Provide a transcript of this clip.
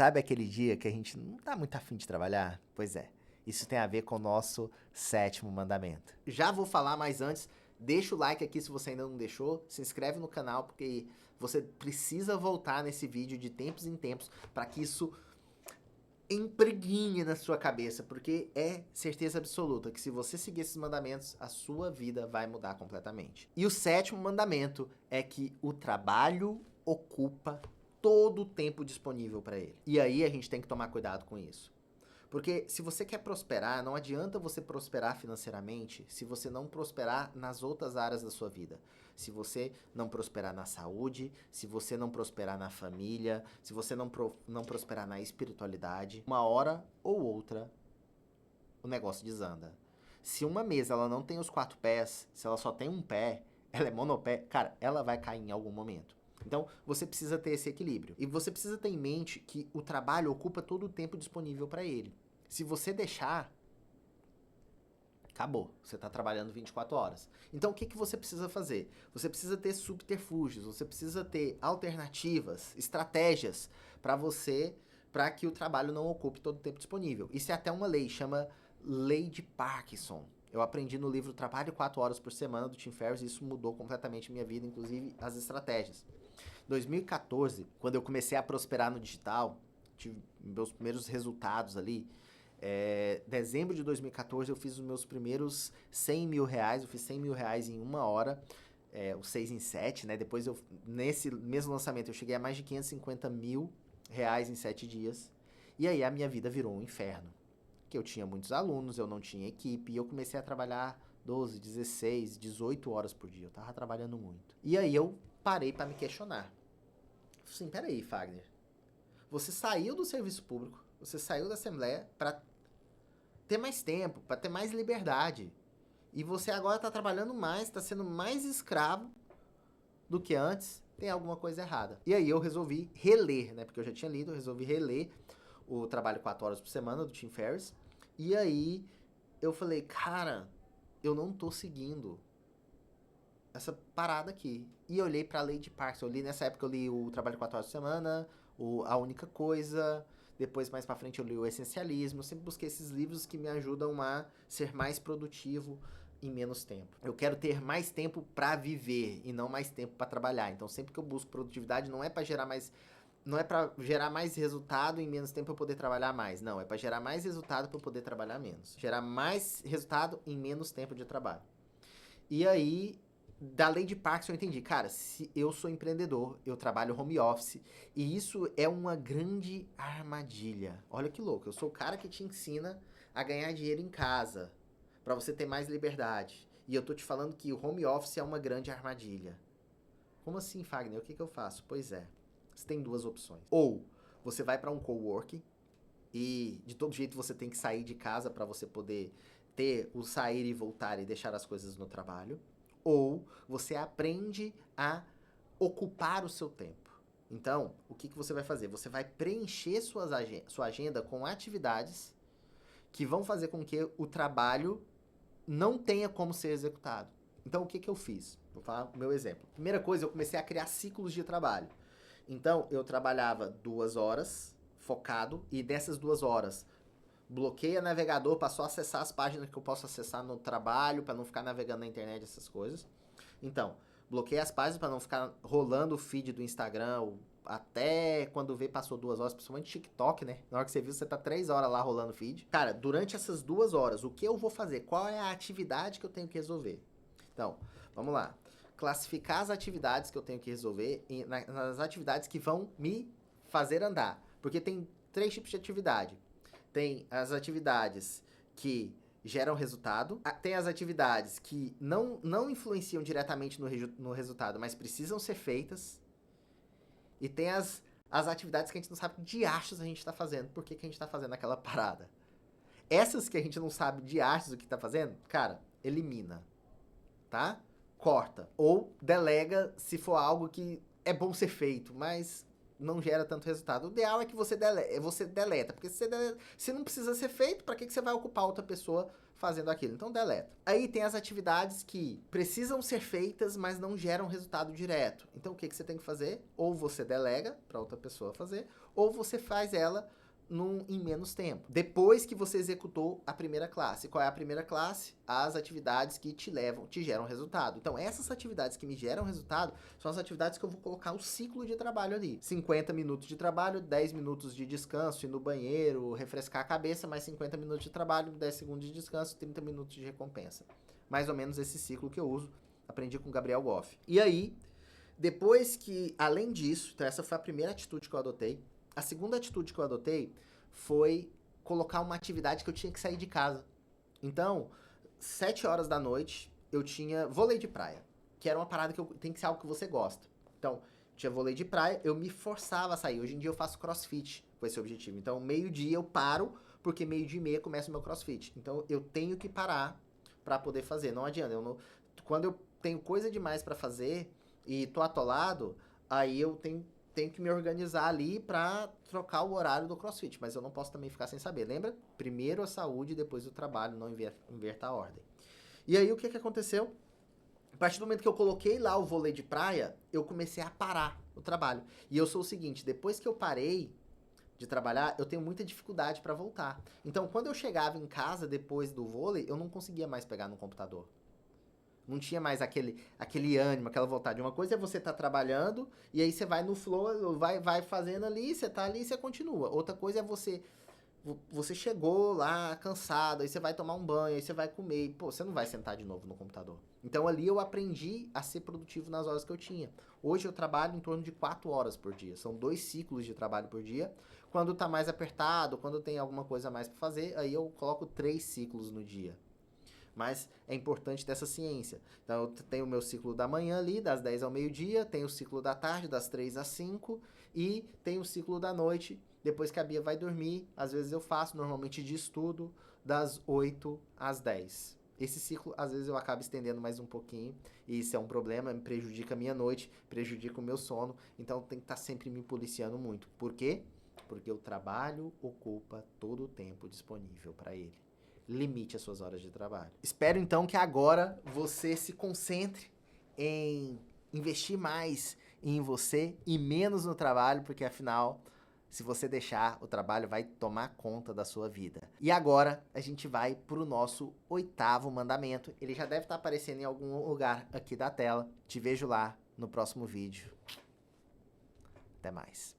Sabe aquele dia que a gente não tá muito afim de trabalhar? Pois é, isso tem a ver com o nosso sétimo mandamento. Já vou falar, mas antes, deixa o like aqui se você ainda não deixou, se inscreve no canal, porque você precisa voltar nesse vídeo de tempos em tempos para que isso empreguinhe na sua cabeça, porque é certeza absoluta que se você seguir esses mandamentos, a sua vida vai mudar completamente. E o sétimo mandamento é que o trabalho ocupa todo o tempo disponível para ele. E aí a gente tem que tomar cuidado com isso. Porque se você quer prosperar, não adianta você prosperar financeiramente se você não prosperar nas outras áreas da sua vida. Se você não prosperar na saúde, se você não prosperar na família, se você não prosperar na espiritualidade, uma hora ou outra o negócio desanda. Se uma mesa ela não tem os 4 pés, se ela só tem um pé, ela é monopé, cara, ela vai cair em algum momento. Então, você precisa ter esse equilíbrio. E você precisa ter em mente que o trabalho ocupa todo o tempo disponível para ele. Se você deixar, acabou. Você está trabalhando 24 horas. Então, o que você precisa fazer? Você precisa ter subterfúgios, você precisa ter alternativas, estratégias para que o trabalho não ocupe todo o tempo disponível. Isso é até uma lei, chama Lei de Parkinson. Eu aprendi no livro Trabalho 4 Horas por Semana, do Tim Ferriss, e isso mudou completamente minha vida, inclusive as estratégias. 2014, quando eu comecei a prosperar no digital, tive meus primeiros resultados ali. Dezembro de 2014 eu fiz os meus primeiros 100 mil reais, eu fiz 100 mil reais em uma hora, o 6 em 7, né? Depois, nesse mesmo lançamento, eu cheguei a mais de 550 mil reais em 7 dias. E aí a minha vida virou um inferno. Que eu tinha muitos alunos, eu não tinha equipe, e eu comecei a trabalhar 12, 16, 18 horas por dia. Eu tava trabalhando muito. E aí eu parei para me questionar. Assim, peraí, Fagner. Você saiu do serviço público, você saiu da Assembleia para ter mais tempo, para ter mais liberdade. E você agora tá trabalhando mais, tá sendo mais escravo do que antes. Tem alguma coisa errada. E aí eu resolvi reler, né? Porque eu já tinha lido, eu resolvi reler o Trabalho 4 Horas por Semana, do Tim Ferriss. E aí eu falei, cara, eu não tô seguindo essa parada aqui. E eu olhei pra Lei de Parkinson. Nessa época eu li o Trabalho 4 Horas por Semana, A Única Coisa. Depois, mais pra frente, eu li o Essencialismo. Eu sempre busquei esses livros que me ajudam a ser mais produtivo em menos tempo. Eu quero ter mais tempo pra viver e não mais tempo pra trabalhar. Então, sempre que eu busco produtividade, não é pra gerar mais resultado em menos tempo para eu poder trabalhar mais. Não, é para gerar mais resultado para eu poder trabalhar menos. Gerar mais resultado em menos tempo de trabalho. E aí, da Lei de Parkinson eu entendi, cara, se eu sou empreendedor, eu trabalho home office, e isso é uma grande armadilha. Olha que louco, eu sou o cara que te ensina a ganhar dinheiro em casa, para você ter mais liberdade. E eu tô te falando que o home office é uma grande armadilha. Como assim, Fagner? O que eu faço? Pois é, você tem duas opções. Ou você vai para um coworking, e de todo jeito você tem que sair de casa para você poder ter o sair e voltar e deixar as coisas no trabalho. Ou você aprende a ocupar o seu tempo. Então, o que você vai fazer? Você vai preencher sua agenda com atividades que vão fazer com que o trabalho não tenha como ser executado. Então, o que eu fiz? Vou falar o meu exemplo. Primeira coisa, eu comecei a criar ciclos de trabalho. Então, eu trabalhava 2 horas focado, e dessas 2 horas bloqueia navegador para só acessar as páginas que eu posso acessar no trabalho, para não ficar navegando na internet, essas coisas. Então, bloqueia as páginas para não ficar rolando o feed do Instagram, até quando vê passou 2 horas, principalmente TikTok, né? Na hora que você viu, você tá 3 horas lá rolando o feed. Cara, durante essas 2 horas, o que eu vou fazer? Qual é a atividade que eu tenho que resolver? Então, vamos lá. Classificar as atividades que eu tenho que resolver nas atividades que vão me fazer andar. Porque tem 3 tipos de atividade. Tem as atividades que geram resultado, tem as atividades que não influenciam diretamente no resultado, mas precisam ser feitas, e tem as atividades que a gente não sabe que diachos a gente está fazendo, por que a gente está fazendo aquela parada. Essas que a gente não sabe diachos o que está fazendo, cara, elimina, tá? Corta, ou delega se for algo que é bom ser feito, mas não gera tanto resultado. O ideal é que você deleta, porque se não precisa ser feito, para que você vai ocupar outra pessoa fazendo aquilo? Então deleta. Aí tem as atividades que precisam ser feitas, mas não geram resultado direto. Então o que você tem que fazer? Ou você delega para outra pessoa fazer, ou você faz ela em menos tempo. Depois que você executou a primeira classe. Qual é a primeira classe? As atividades que te geram resultado. Então, essas atividades que me geram resultado são as atividades que eu vou colocar o ciclo de trabalho ali. 50 minutos de trabalho, 10 minutos de descanso, ir no banheiro, refrescar a cabeça, mais 50 minutos de trabalho, 10 segundos de descanso, 30 minutos de recompensa. Mais ou menos esse ciclo que eu uso. Aprendi com o Gabriel Goff. E aí, depois que, além disso, então essa foi a primeira atitude que eu adotei. A segunda atitude que eu adotei foi colocar uma atividade que eu tinha que sair de casa. Então, 7 horas da noite, eu tinha vôlei de praia, que era uma parada que tem que ser algo que você gosta. Então, tinha vôlei de praia, eu me forçava a sair. Hoje em dia eu faço crossfit com esse objetivo. Então, meio-dia eu paro, porque meio-dia e meia começa o meu crossfit. Então, eu tenho que parar para poder fazer. Não adianta. Quando eu tenho coisa demais para fazer e tô atolado, aí eu tenho que me organizar ali pra trocar o horário do CrossFit, mas eu não posso também ficar sem saber. Lembra? Primeiro a saúde, depois o trabalho, não inverta a ordem. E aí o que aconteceu? A partir do momento que eu coloquei lá o vôlei de praia, eu comecei a parar o trabalho. E eu sou o seguinte, depois que eu parei de trabalhar, eu tenho muita dificuldade pra voltar. Então, quando eu chegava em casa depois do vôlei, eu não conseguia mais pegar no computador. Não tinha mais aquele ânimo, aquela vontade. Uma coisa é você estar trabalhando e aí você vai no flow, vai fazendo ali, você tá ali e você continua. Outra coisa é você chegou lá cansado, aí você vai tomar um banho, aí você vai comer, e, pô, você não vai sentar de novo no computador. Então ali eu aprendi a ser produtivo nas horas que eu tinha. Hoje eu trabalho em torno de 4 horas por dia. São 2 ciclos de trabalho por dia. Quando tá mais apertado, quando tem alguma coisa a mais pra fazer, aí eu coloco 3 ciclos no dia. Mas é importante ter essa ciência. Então, eu tenho o meu ciclo da manhã ali, das 10 ao meio-dia, tenho o ciclo da tarde, das 3 às 5, e tenho o ciclo da noite, depois que a Bia vai dormir, às vezes eu faço, normalmente de estudo, das 8 às 10. Esse ciclo, às vezes, eu acabo estendendo mais um pouquinho, e isso é um problema, me prejudica a minha noite, prejudica o meu sono, então tem que estar sempre me policiando muito. Por quê? Porque o trabalho ocupa todo o tempo disponível para ele. Limite as suas horas de trabalho. Espero então que agora você se concentre em investir mais em você e menos no trabalho, porque afinal, se você deixar, o trabalho vai tomar conta da sua vida. E agora a gente vai para o nosso 8º mandamento. Ele já deve estar aparecendo em algum lugar aqui da tela. Te vejo lá no próximo vídeo. Até mais.